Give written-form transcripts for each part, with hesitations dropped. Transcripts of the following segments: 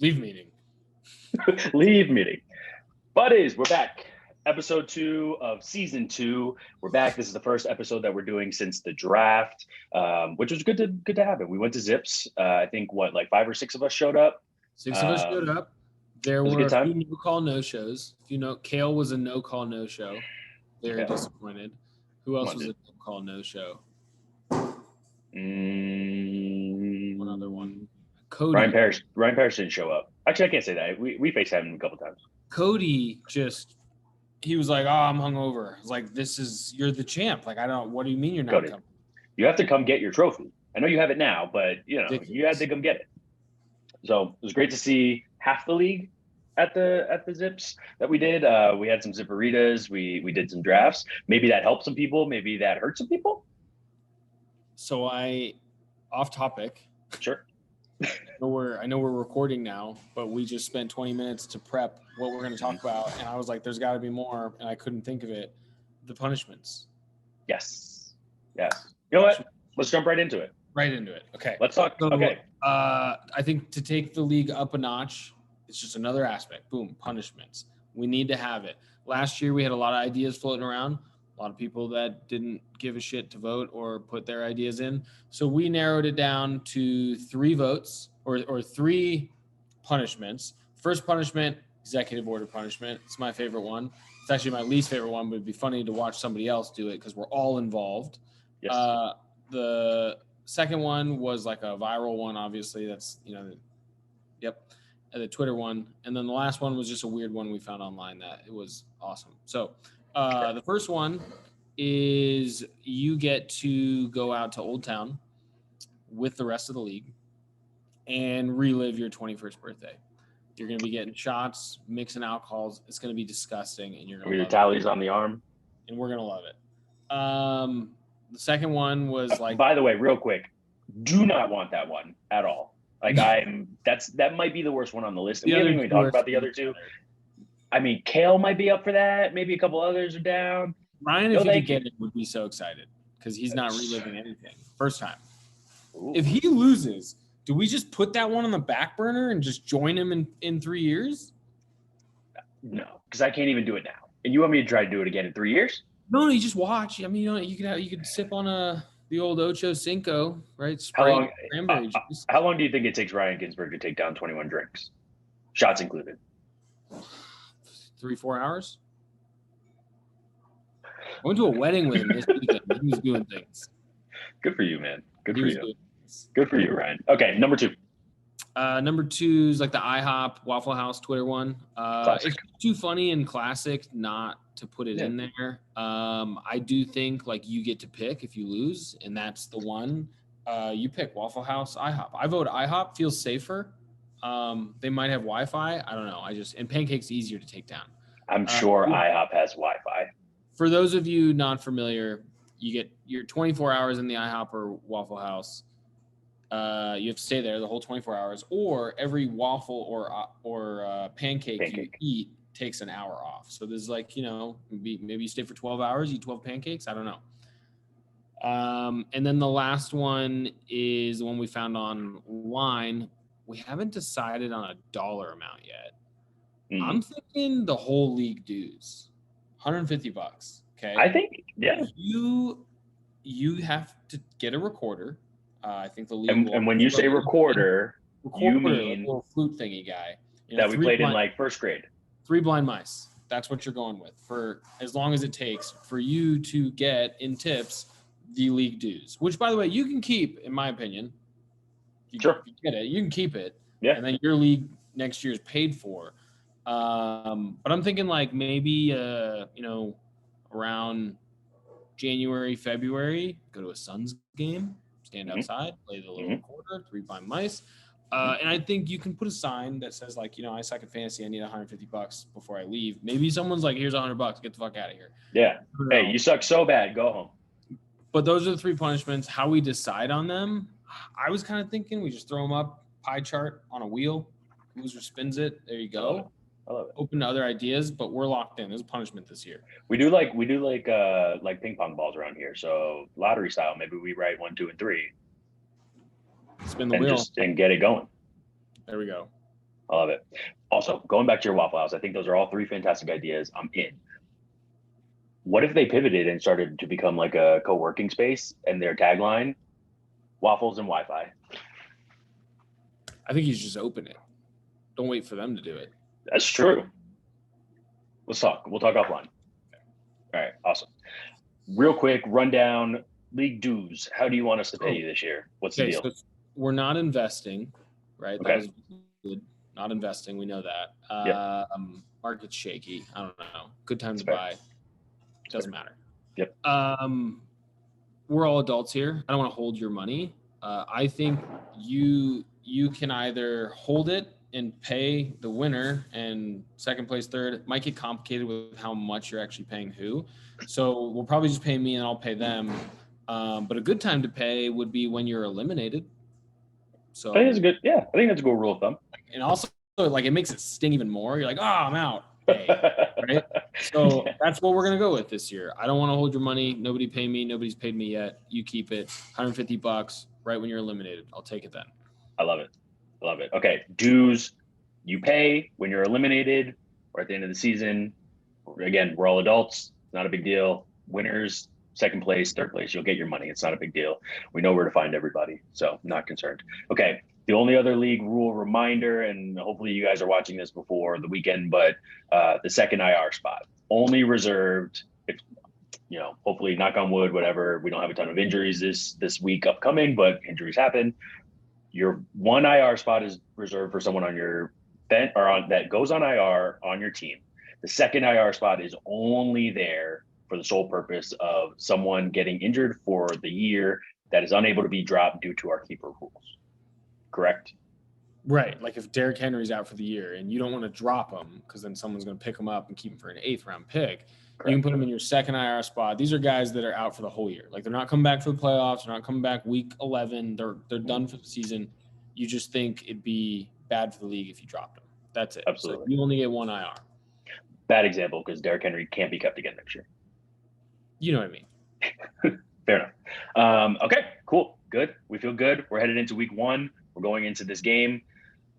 Leave meeting. Leave meeting. Buddies, we're back. Episode 2 of season 2. We're back. This is the first episode that we're doing since the draft, which was good to have it. We went to Zips. I think like 5 or 6 of us showed up. 6 of us showed up. There was a were good a time. few no-call no-shows. If you know, Kale was a no-call no-show. Very disappointed. Who else was a no-call no-show? One other one. Cody. Ryan Parrish didn't show up. Actually, I can't say that. We FaceTimed him a couple times. Cody he was like, "Oh, I'm hungover." I was like, you're the champ. Like, what do you mean you're not Cody, coming? You have to come get your trophy. I know you have it now, but you had to come get it. So it was great to see half the league at the Zips that we did. We had some zipperitas. We did some drafts. Maybe that helped some people. Maybe that hurt some people. So off topic. Sure. I know we're recording now, but we just spent 20 minutes to prep what we're going to talk about, and I was like, "There's got to be more," and I couldn't think of it. The punishments. Yes. You know what? Let's jump right into it. Okay. Let's talk. So, okay. I think to take the league up a notch, it's just another aspect. Boom, punishments. We need to have it. Last year we had a lot of ideas floating around. A lot of people that didn't give a shit to vote or put their ideas in. So we narrowed it down to 3 votes or 3 punishments. First punishment, executive order punishment. It's my favorite one. It's actually my least favorite one, but it'd be funny to watch somebody else do it because we're all involved. Yes. The second one was like a viral one, obviously. That's, the Twitter one. And then the last one was just a weird one we found online that it was awesome. So the first one is you get to go out to Old Town with the rest of the league and relive your 21st birthday. You're going to be getting shots, mixing alcohols. It's going to be disgusting, and you're going to love tallies on the arm. And we're going to love it. The second one was like... By the way, real quick, do not want that one at all. Like that might be the worst one on the list. And we haven't even talked about the other 2. I mean, Kale might be up for that. Maybe a couple others are down. Ryan, if he could get it, would be so excited because he's not reliving anything. First time. Ooh. If he loses, do we just put that one on the back burner and just join him in 3 years? No, because I can't even do it now. And you want me to try to do it again in 3 years? No, you just watch. I mean, you could sip on the old Ocho Cinco, right? Spray cranberry juice. How long do you think it takes Ryan Ginsberg to take down 21 drinks, shots included? 3-4 hours. I went to a wedding with him this weekend. He was doing things. Good for you, man. Good for you, Ryan. Okay, number 2. Number 2 is like the IHOP Waffle House Twitter one. It's too funny and classic not to put it in there. I do think like you get to pick if you lose, and that's the one. You pick Waffle House, IHOP. I vote IHOP. Feels safer. They might have Wi-Fi. I don't know. And Pancake's easier to take down. I'm sure IHOP has Wi-Fi. For those of you not familiar, you get your 24 hours in the IHOP or Waffle House. You have to stay there the whole 24 hours, or every waffle or pancake you eat takes an hour off. So there's like, maybe you stay for 12 hours, eat 12 pancakes. I don't know. And then the last one is the one we found online. We haven't decided on a dollar amount yet. Mm-hmm. I'm thinking the whole league dues, $150. Okay. I think, yeah. You have to get a recorder. I think the league. And when you say recorder, you mean a little flute thingy guy that we played in like first grade. 3 blind mice. That's what you're going with for as long as it takes for you to get in tips the league dues. Which, by the way, you can keep, in my opinion. Sure. If you get it, you can keep it. Yeah. And then your league next year is paid for. But I'm thinking like maybe around January, February, go to a Suns game. Stand outside, play the little recorder, 3 blind mice. And I think you can put a sign that says like, I suck at fantasy. I need $150 before I leave. Maybe someone's like, here's $100. Get the fuck out of here. Yeah. Hey, you suck so bad. Go home. But those are the 3 punishments. How we decide on them, I was kind of thinking we just throw them up, pie chart on a wheel. Loser spins it. There you go. I love it. Open to other ideas, but we're locked in. There's a punishment this year. We do like ping pong balls around here. So lottery style, maybe we write 1, 2, and 3. Spin the wheel and get it going. There we go. I love it. Also, going back to your Waffle House, I think those are all three fantastic ideas. I'm in. What if they pivoted and started to become like a co-working space and their tagline, waffles and Wi-Fi? I think you should just open it. Don't wait for them to do it. That's true. Let's talk. We'll talk offline. All right. Awesome. Real quick rundown, league dues. How do you want us to pay you this year? What's the deal? So we're not investing, right? Okay. That was good. Not investing. We know that. Market's shaky. I don't know. Good time to buy. Doesn't matter. Yep. We're all adults here. I don't want to hold your money. I think you can either hold it and pay the winner, and second place, third. It might get complicated with how much you're actually paying who. So we'll probably just pay me and I'll pay them. But a good time to pay would be when you're eliminated. So I think it's good. Yeah, I think that's a good rule of thumb. And also, like, it makes it sting even more. You're like, oh, I'm out. Hey, right? So that's what we're gonna go with this year. I don't want to hold your money. Nobody pay me. Nobody's paid me yet. You keep it. $150 right when you're eliminated. I'll take it then. I love it. Okay, dues. You pay when you're eliminated or at the end of the season. Again, we're all adults. Not a big deal. Winners, second place, third place. You'll get your money. It's not a big deal. We know where to find everybody, so not concerned. Okay. The only other league rule reminder, and hopefully you guys are watching this before the weekend, but the second IR spot only reserved if, hopefully knock on wood, whatever. We don't have a ton of injuries this week upcoming, but injuries happen. Your one IR spot is reserved for someone on your bench or that goes on IR on your team. The second IR spot is only there for the sole purpose of someone getting injured for the year that is unable to be dropped due to our keeper rules. Correct? Right. Like if Derrick Henry's out for the year and you don't want to drop him because then someone's going to pick him up and keep him for an 8th round pick, correct, you can put him in your second IR spot. These are guys that are out for the whole year. Like they're not coming back for the playoffs. They're not coming back week 11. They're done for the season. You just think it'd be bad for the league if you dropped them. That's it. Absolutely. So you only get one IR. Bad example because Derrick Henry can't be kept again next year. You know what I mean. Fair enough. Okay, cool. Good. We feel good. We're headed into week 1. We're going into this game.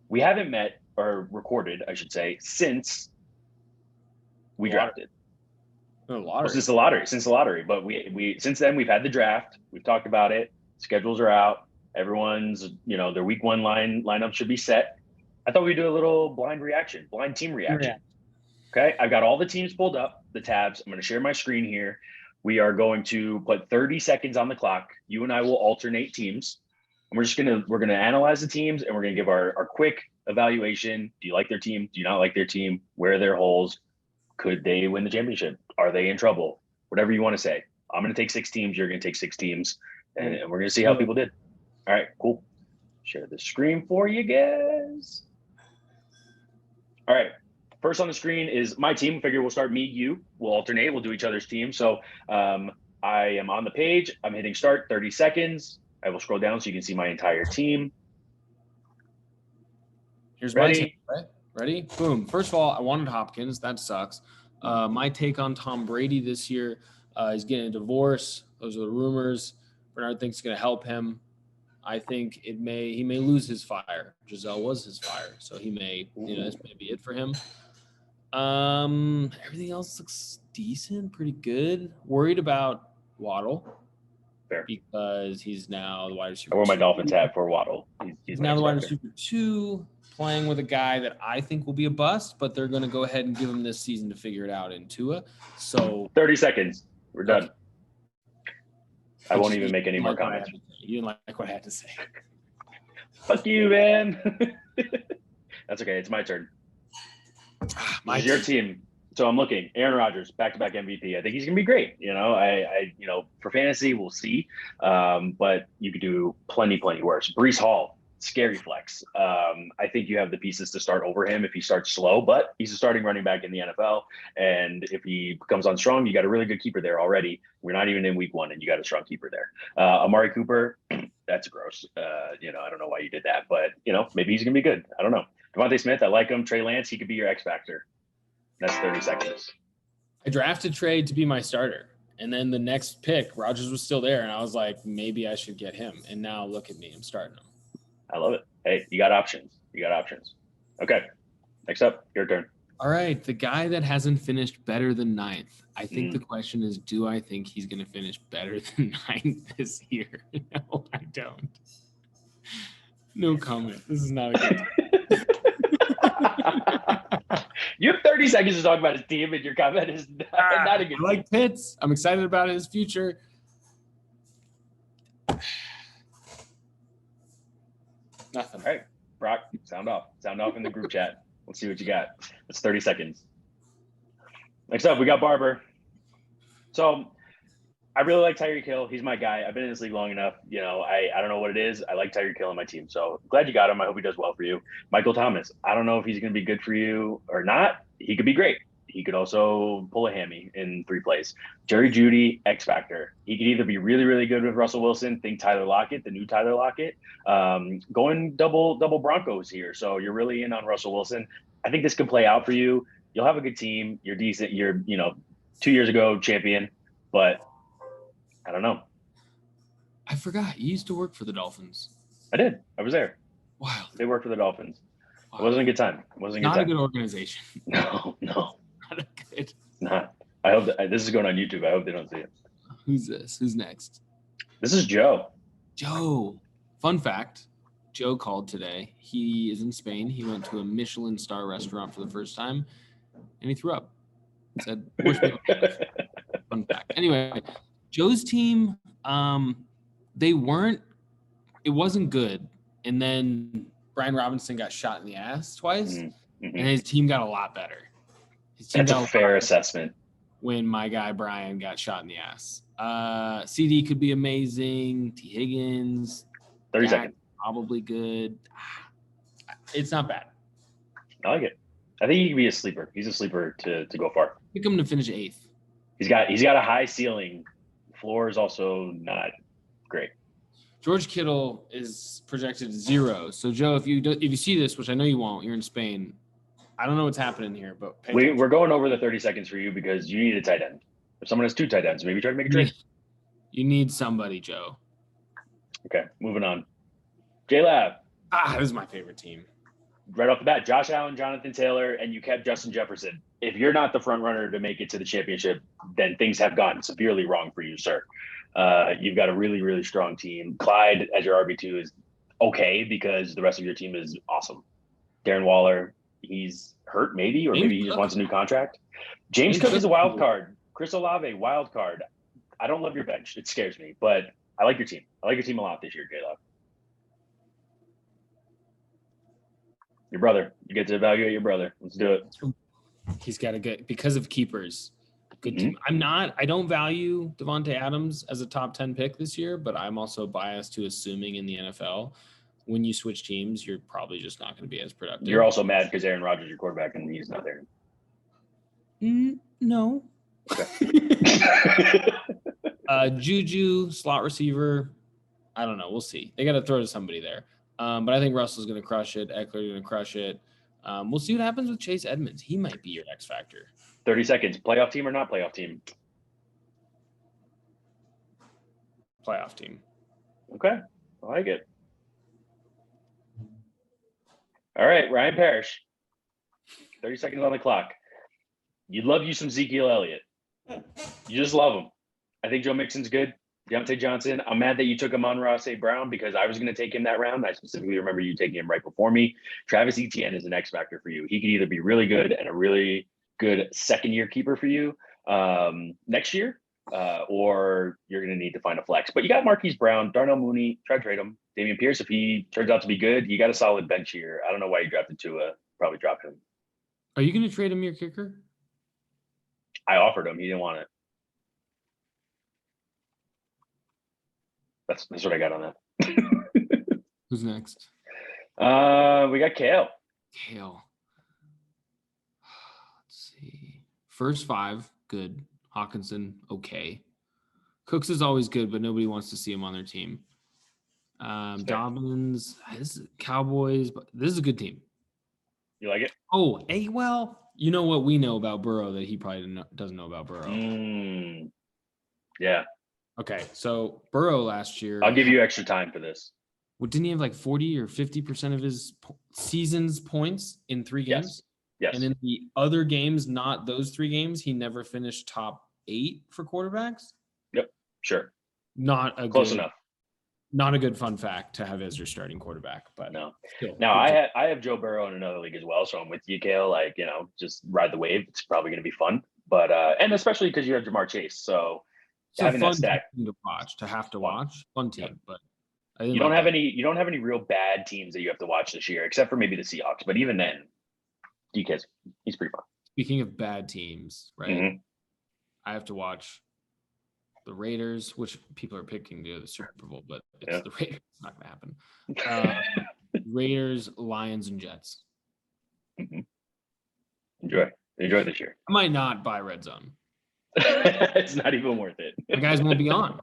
We haven't met or recorded, I should say, since we drafted. The lottery. Since the lottery. But we since then we've had the draft. We've talked about it. Schedules are out. Everyone's, their week 1 lineup should be set. I thought we'd do a little blind team reaction. Yeah. Okay. I've got all the teams pulled up, the tabs. I'm going to share my screen here. We are going to put 30 seconds on the clock. You and I will alternate teams. And we're gonna analyze the teams and we're gonna give our quick evaluation. Do you like their team? Do you not like their team? Where are their holes? Could they win the championship? Are they in trouble? Whatever you want to say. I'm gonna take 6 teams. You're gonna take 6 teams, and we're gonna see how people did. All right, cool. Share the screen for you guys. All right. First on the screen is my team. Figure we'll start me, you. We'll alternate. We'll do each other's team. So I am on the page. I'm hitting start. 30 seconds. I will scroll down so you can see my entire team. Here's my team, right? Ready? Boom. First of all, I wanted Hopkins. That sucks. My take on Tom Brady this year, he's getting a divorce. Those are the rumors. Bernard thinks it's going to help him. I think he may lose his fire. Giselle was his fire. So he may, this may be it for him. Everything else looks decent, pretty good. Worried about Waddle. Fair. Because he's now the wide receiver. I wore my Dolphins hat for Waddle. He's now the wide receiver 2, playing with a guy that I think will be a bust, but they're going to go ahead and give him this season to figure it out in Tua. So 30 seconds. We're done. I won't even make any more comments. You didn't like what I had to say. Fuck you, man. That's okay. It's my turn. It's your team. So I'm looking. Aaron Rodgers, back-to-back MVP. I think he's gonna be great. I for fantasy, we'll see. But you could do plenty worse. Breece Hall, scary flex. I think you have the pieces to start over him if he starts slow, but he's a starting running back in the NFL. And if he comes on strong, you got a really good keeper there already. We're not even in week 1, and you got a strong keeper there. Amari Cooper, that's gross. I don't know why you did that, but maybe he's gonna be good. I don't know. Devontae Smith, I like him. Trey Lance, he could be your X factor. That's 30 seconds. I drafted Trey to be my starter. And then the next pick, Rodgers was still there. And I was like, maybe I should get him. And now look at me. I'm starting him. I love it. Hey, you got options. Okay. Next up, your turn. All right. The guy that hasn't finished better than 9th. I think the question is, do I think he's going to finish better than 9th this year? No, I don't. No comment. This is not a good time. You have 30 seconds to talk about his team, and your comment is not a good I like Pitts. I'm excited about his future. Nothing. All right, Brock, sound off. Sound off in the group chat. Let's see what you got. It's 30 seconds. Next up, we got Barber. So I really like Tyreek Hill. He's my guy. I've been in this league long enough. You know, I don't know what it is. I like Tyreek Hill on my team. So glad you got him. I hope he does well for you. Michael Thomas. I don't know if he's going to be good for you or not. He could be great. He could also pull a hammy in 3 plays. Jerry Jeudy, X Factor. He could either be really, really good with Russell Wilson, think Tyler Lockett, the new Tyler Lockett, going double Broncos here. So you're really in on Russell Wilson. I think this can play out for you. You'll have a good team. You're decent. You're, 2 years ago champion, but I don't know. I forgot. You used to work for the Dolphins. I did. I was there. Wow. They worked for the Dolphins. Wow. It wasn't a good time. Not a good organization. No. Not a good. Not. I hope that this is going on YouTube. I hope they don't see it. Who's this? Who's next? This is Joe. Joe. Fun fact. Joe called today. He is in Spain. He went to a Michelin star restaurant for the first time, and he threw up. Said, "Worst meal of my life." Fun fact. Anyway, Joe's team, it wasn't good. And then Brian Robinson got shot in the ass twice, and his team got a lot better. That's a fair assessment. When my guy Brian got shot in the ass. CD could be amazing. T. Higgins. 30 seconds. Probably good. It's not bad. I like it. I think he could be a sleeper. He's a sleeper to go far. Pick him to finish 8th. He's got a high ceiling. Floor is also not great. George Kittle is projected 0. So Joe, if you see this, which I know you won't, you're in Spain. I don't know what's happening here, but we're going over the 30 seconds for you because you need a tight end. If someone has 2 tight ends, maybe try to make a trade. You need somebody, Joe. Okay, moving on. J-Lab. This is my favorite team. Right off the bat, Josh Allen, Jonathan Taylor, and you kept Justin Jefferson. If you're not the front runner to make it to the championship, then things have gone severely wrong for you, sir. You've got a really, really strong team. Clyde as your RB2 is okay because the rest of your team is awesome. Darren Waller, he's hurt maybe, or maybe he just wants a new contract. James Cook is a wild card. Chris Olave, wild card. I don't love your bench. It scares me, but I like your team. I like your team a lot this year, J-Love. Your brother. You get to evaluate your brother. Let's do it. He's got to get because of keepers. Good team. I don't value Devontae Adams as a top 10 pick this year, but I'm also biased to assuming in the NFL, when you switch teams, you're probably just not going to be as productive. You're also mad because Aaron Rodgers is your quarterback and he's not there. No. Okay. Juju, slot receiver. I don't know. We'll see. They got to throw to somebody there. But I think Russell's going to crush it. Eckler's going to crush it. We'll see what happens with Chase Edmonds. He might be your X factor. 30 seconds. Playoff team or not playoff team? Playoff team. Okay. I like it. All right. Ryan Parrish. 30 seconds on the clock. You'd love you some Ezekiel Elliott. You just love him. I think Joe Mixon's good. Deontay Johnson. I'm mad that you took him on Ross A. Brown because I was going to take him that round. I specifically remember you taking him right before me. Travis Etienne is an X factor for you. He could either be really good and a really good second-year keeper for you next year, or you're going to need to find a flex. But you got Marquise Brown, Darnell Mooney, try to trade him. Damian Pierce, if he turns out to be good, you got a solid bench here. I don't know why you drafted Tua. Probably drop him. Are you going to trade him your kicker? I offered him. He didn't want it. That's what I got on that. Who's next? We got Kale. Let's see. First 5, good. Hawkinson, okay. Cooks is always good, but nobody wants to see him on their team. Dobbins, Cowboys, but this is a good team. You like it? Oh, well, you know what we know about Burrow that he probably doesn't know about Burrow. Yeah. Okay, so Burrow last year. I'll give you extra time for this. Well, didn't he have like 40 or 50% of his season's points in 3 games. Yes. And in the other games, not those 3 games, he never finished top 8 for quarterbacks. Yep. Sure. Close enough. Not a good fun fact to have as your starting quarterback, but no. Still, now I have Joe Burrow in another league as well, so I'm with you, Kale. Like, just ride the wave. It's probably going to be fun, but and especially because you have Jamar Chase, so having fun that stack team to watch, fun team. Yep. But you don't have any real bad teams that you have to watch this year, except for maybe the Seahawks. But even then, DK's he's pretty fun. Speaking of bad teams, right? Mm-hmm. I have to watch the Raiders, which people are picking to go to the Super Bowl, but it's the Raiders. It's not going to happen. Raiders, Lions, and Jets. Mm-hmm. Enjoy this year. I might not buy Red Zone. It's not even worth it. The guys won't be on.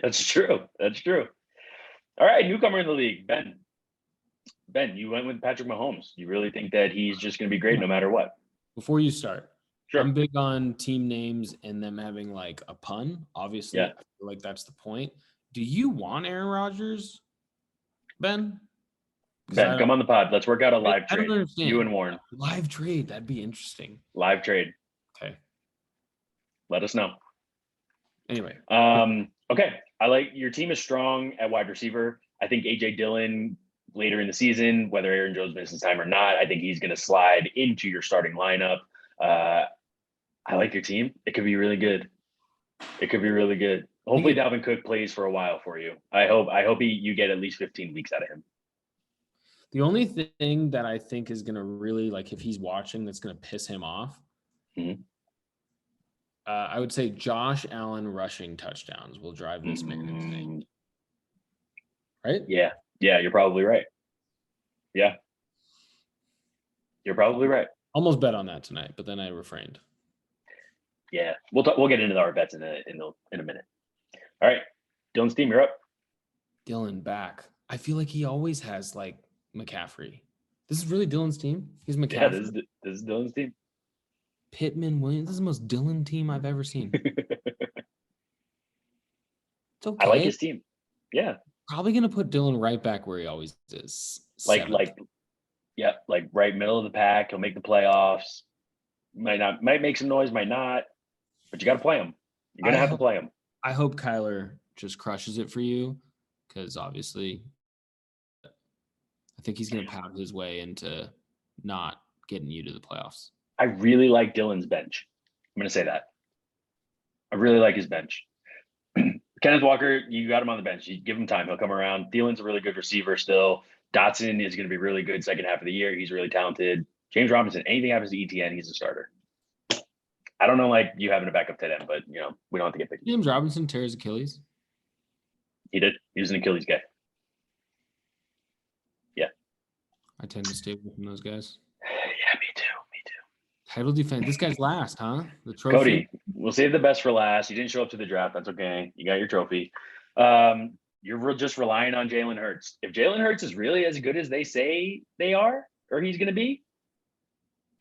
That's true. All right, newcomer in the league, Ben. Ben, you went with Patrick Mahomes. You really think that he's just going to be great no matter what? Before you start, sure. I'm big on team names and them having like a pun. Obviously, I feel like that's the point. Do you want Aaron Rodgers, Ben? Ben, come on the pod. Let's work out a live trade. I don't understand. You and Warren. Live trade. That'd be interesting. Live trade. Okay. Let us know. Anyway. Okay. I like your team is strong at wide receiver. I think AJ Dillon later in the season, whether Aaron Jones misses time or not, I think he's going to slide into your starting lineup. I like your team. It could be really good. Hopefully Dalvin Cook plays for a while for you. I hope you get at least 15 weeks out of him. The only thing that I think is going to really, like, if he's watching, that's going to piss him off. Mm-hmm. I would say Josh Allen rushing touchdowns will drive this man insane. Right? Yeah. Yeah, you're probably right. Yeah. You're probably right. Almost bet on that tonight, but then I refrained. Yeah. We'll get into our bets in a minute. All right. Dylan's team, you're up. Dylan back. I feel like he always has like McCaffrey. This is really Dylan's team. He's McCaffrey. Yeah, this is Dylan's team. Pittman, Williams. This is the most Dylan team I've ever seen. It's okay. I like his team. Yeah. Probably gonna put Dylan right back where he always is. Like right middle of the pack. He'll make the playoffs. Might make some noise, might not. But you got to play him. You're gonna have to play him. I hope Kyler just crushes it for you, because obviously, I think he's gonna pound his way into not getting you to the playoffs. I really like Dylan's bench. I'm gonna say that. I really like his bench. Kenneth Walker, you got him on the bench. You give him time. He'll come around. Thielen's a really good receiver still. Dotson is going to be really good second half of the year. He's really talented. James Robinson, anything happens to ETN, he's a starter. I don't know, like you having a backup tight end, but we don't have to get picky. James Robinson tears Achilles. He did. He was an Achilles guy. Yeah. I tend to stay away from those guys. Yeah, me too. Title defense. This guy's last, huh? The trophy. Cody, we'll save the best for last. You didn't show up to the draft. That's okay. You got your trophy. You're just relying on Jalen Hurts. If Jalen Hurts is really as good as they say they are, or he's going to be,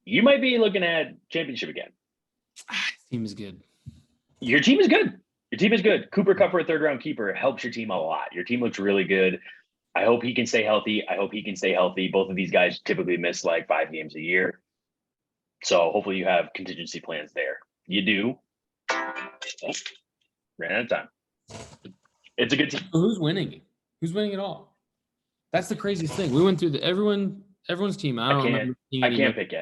you might be looking at championship again. Team is good. Your team is good. Cooper Kupp for a third-round keeper helps your team a lot. Your team looks really good. I hope he can stay healthy. Both of these guys typically miss like 5 games a year. So hopefully you have contingency plans there. You do. Oh, ran out of time. It's a good team. Who's winning? Who's winning it all? That's the craziest thing. We went through everyone's team. I can't pick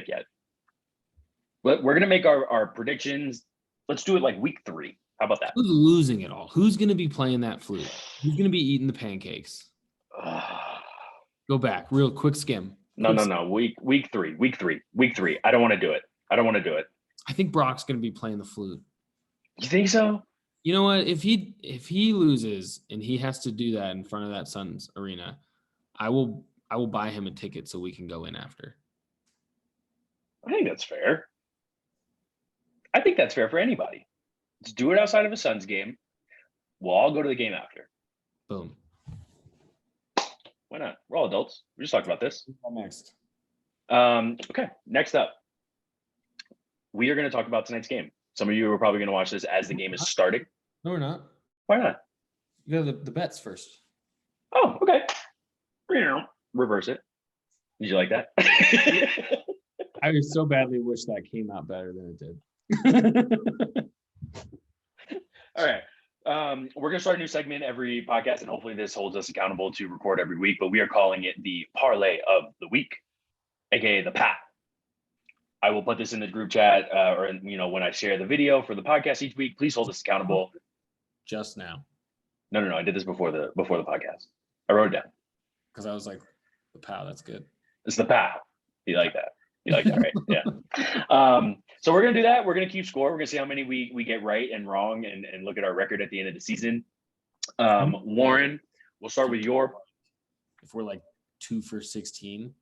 yet. We're gonna make our predictions. Let's do it like week 3. How about that? Who's losing it all? Who's gonna be playing that flute? Who's gonna be eating the pancakes? Go back, real quick skim. No. Week 3. I don't want to do it. I think Brock's going to be playing the flute. You think so? You know what? If he loses and he has to do that in front of that Suns arena, I will buy him a ticket so we can go in after. I think that's fair. I think that's fair for anybody. Let's do it outside of a Suns game. We'll all go to the game after. Boom. Why not? We're all adults. We just talked about this. Next. Okay. Next up, we are going to talk about tonight's game. Some of you are probably going to watch this as the game is starting. No, we're not. Why not? You go to the bets first. Oh, okay. reverse it. Did you like that? I would so badly wish that came out better than it did. All right. We're going to start a new segment every podcast, and hopefully this holds us accountable to record every week, but we are calling it the Parlay of the Week, aka the PAT. I will put this in the group chat or, when I share the video for the podcast each week. Please hold us accountable. Just now. No. I did this before the podcast. I wrote it down. Because I was like, the PAT, that's good. It's the PAT. You like that? You like that, right? Yeah. So we're going to do that. We're going to keep score. We're going to see how many we get right and wrong and look at our record at the end of the season. Warren, we'll start with your. If we're like 2 for 16,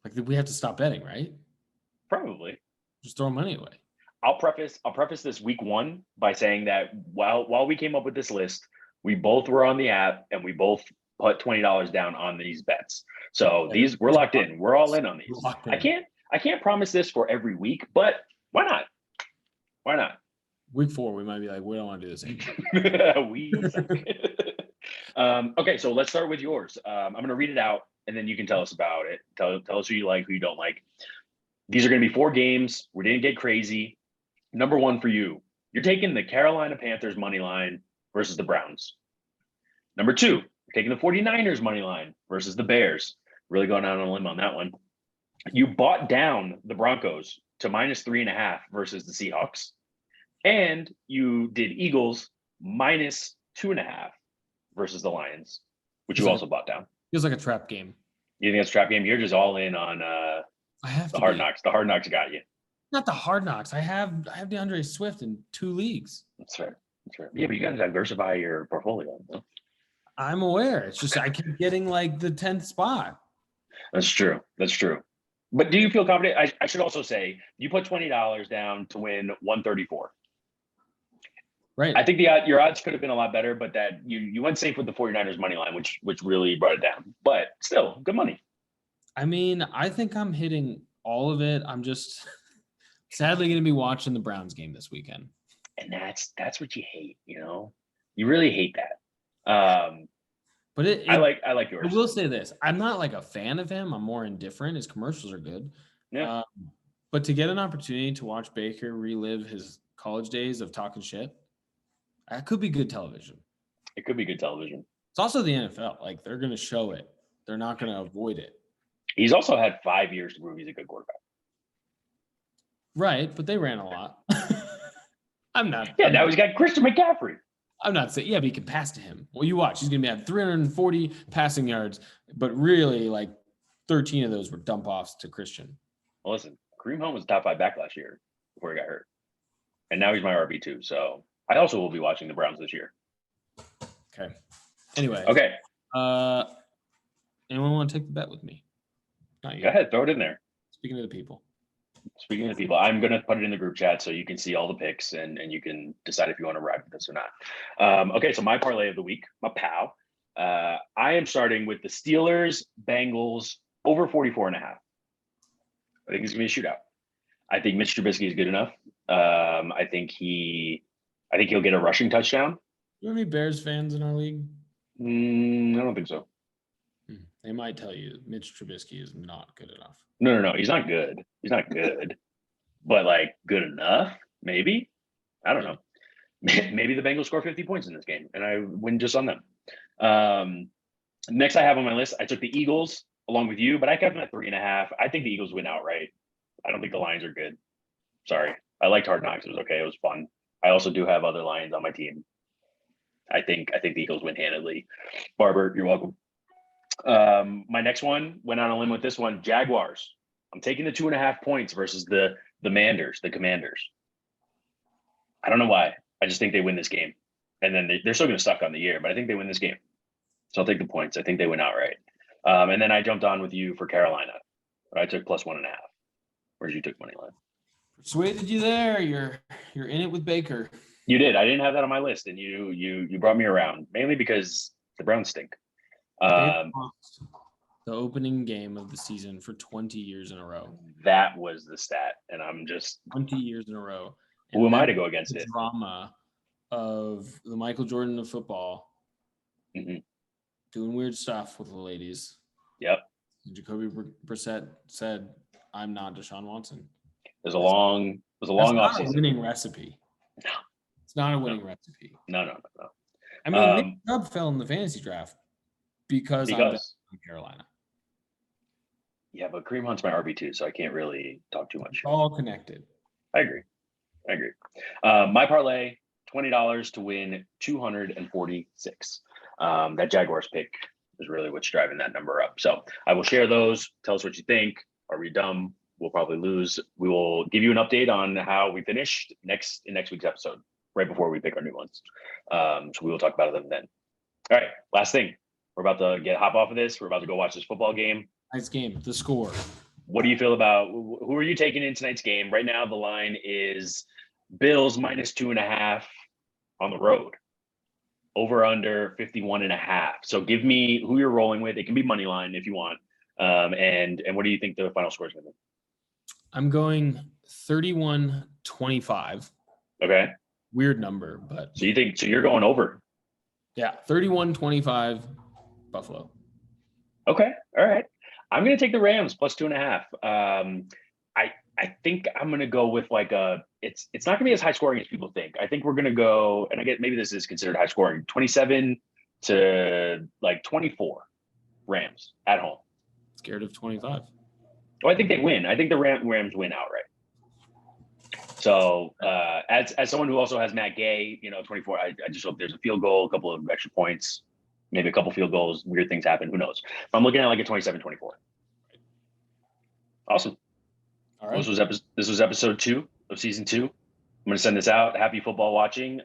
like we have to stop betting, right? Probably. Just throw money away. I'll preface this week 1 by saying that while we came up with this list, we both were on the app and we both put $20 down on these bets. So we're locked in. We're all in on these. I can't promise this for every week, but why not? Why not? Week 4, we might be like, we don't want to do this anymore. Okay, so let's start with yours. I'm going to read it out, and then you can tell us about it. Tell us who you like, who you don't like. These are going to be 4 games. We didn't get crazy. Number 1 for you. You're taking the Carolina Panthers money line versus the Browns. Number 2, you're taking the 49ers money line versus the Bears. Really going out on a limb on that one. You bought down the Broncos to -3.5 versus the Seahawks. And you did Eagles -2.5 versus the Lions, which you also bought down. Feels like a trap game. You think it's a trap game? You're just all in on the Hard Knocks. The Hard Knocks got you. Not the Hard Knocks. I have DeAndre Swift in 2 leagues. That's right. Yeah, but you got to diversify your portfolio. Huh? I'm aware. It's just I keep getting like the 10th spot. That's true. But do you feel confident? I should also say you put $20 down to win 134. Right. I think your odds could have been a lot better, but that you went safe with the 49ers money line, which really brought it down. But still, good money. I mean, I think I'm hitting all of it. I'm just sadly going to be watching the Browns game this weekend. And that's what you hate, You really hate that. But I like yours. I will say this. I'm not like a fan of him. I'm more indifferent. His commercials are good. Yeah. But to get an opportunity to watch Baker relive his college days of talking shit, that could be good television. It could be good television. It's also the NFL. Like, they're going to show it. They're not going to avoid it. He's also had 5 years to prove he's a good quarterback. Right, but they ran a lot. I'm not. Yeah, now he's got Christian McCaffrey. I'm not saying, yeah, but he can pass to him. Well, you watch. He's going to have 340 passing yards, but really, like, 13 of those were dump-offs to Christian. Well, listen, Kareem Hunt was top 5 back last year before he got hurt. And now he's my RB2, so I also will be watching the Browns this year. Okay. Anyway. Okay. Anyone want to take the bet with me? Not you. Go ahead, throw it in there. Speaking of the people, I'm going to put it in the group chat so you can see all the picks and you can decide if you want to ride with this or not. Okay, so my parlay of the week, my pal. I am starting with the Steelers, Bengals, over 44.5. I think it's going to be a shootout. I think Mitch Trubisky is good enough. I think he'll get a rushing touchdown. Do you have any Bears fans in our league? I don't think so. They might tell you Mitch Trubisky is not good enough. No. He's not good. But like good enough, maybe. I don't know. Maybe the Bengals score 50 points in this game and I win just on them. Next I have on my list, I took the Eagles along with you, but I kept them at 3.5. I think the Eagles win outright. I don't think the Lions are good. Sorry. I liked Hard Knocks. It was okay. It was fun. I also do have other Lions on my team. I think the Eagles win handedly. Barber, you're welcome. My next one, went on a limb with this one, Jaguars. I'm taking the 2.5 points versus the Commanders. I don't know why. I just think they win this game. And then they're still going to suck on the year, but I think they win this game. So I'll take the points. I think they win outright. And then I jumped on with you for Carolina. I took +1.5. Whereas you took money line. Persuaded you there. You're in it with Baker. You did. I didn't have that on my list, and you brought me around mainly because the Browns stink. The opening game of the season for 20 years in a row. That was the stat, and I'm just 20 years in a row. Who am I to go against it? Drama of the Michael Jordan of football, doing weird stuff with the ladies. Yep. Jacoby Brissett said, "I'm not Deshaun Watson." There's a long That's offseason. not a winning recipe. No. It's not a winning recipe. No. I mean, Nick Chubb fell in the fantasy draft because I'm in Carolina. Yeah, but Kareem Hunt's my RB2, so I can't really talk too much. It's all connected. I agree. My parlay, $20 to win 246. That Jaguars pick is really what's driving that number up. So I will share those. Tell us what you think. Are we dumb? We'll probably lose. We will give you an update on how we finished in next week's episode, right before we pick our new ones. So we will talk about them then. All right, last thing. We're about to hop off of this. We're about to go watch this football game. Nice game. The score. What do you feel about who are you taking in tonight's game? Right now, the line is Bills -2.5 on the road. Over under 51.5. So give me who you're rolling with. It can be money line if you want. And what do you think the final score is going to be? I'm going 31-25. Okay. Weird number, but so you're going over. Yeah, 31-25 Buffalo. Okay. All right. I'm going to take the Rams +2.5. I think I'm going to go with it's not going to be as high scoring as people think. I think we're going to go, and I get maybe this is considered high scoring, 27 to 24 Rams at home. Scared of 25. Oh, I think they win. I think the Rams win outright. So as someone who also has Matt Gay, 24, I just hope there's a field goal, a couple of extra points, maybe a couple field goals, weird things happen. Who knows? But I'm looking at a 27-24. Awesome. All right. This was episode 2 of season 2. I'm going to send this out. Happy football watching.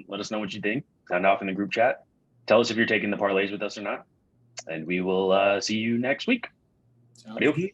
Let us know what you think. Sound off in the group chat. Tell us if you're taking the parlays with us or not. And we will see you next week. Sounds good.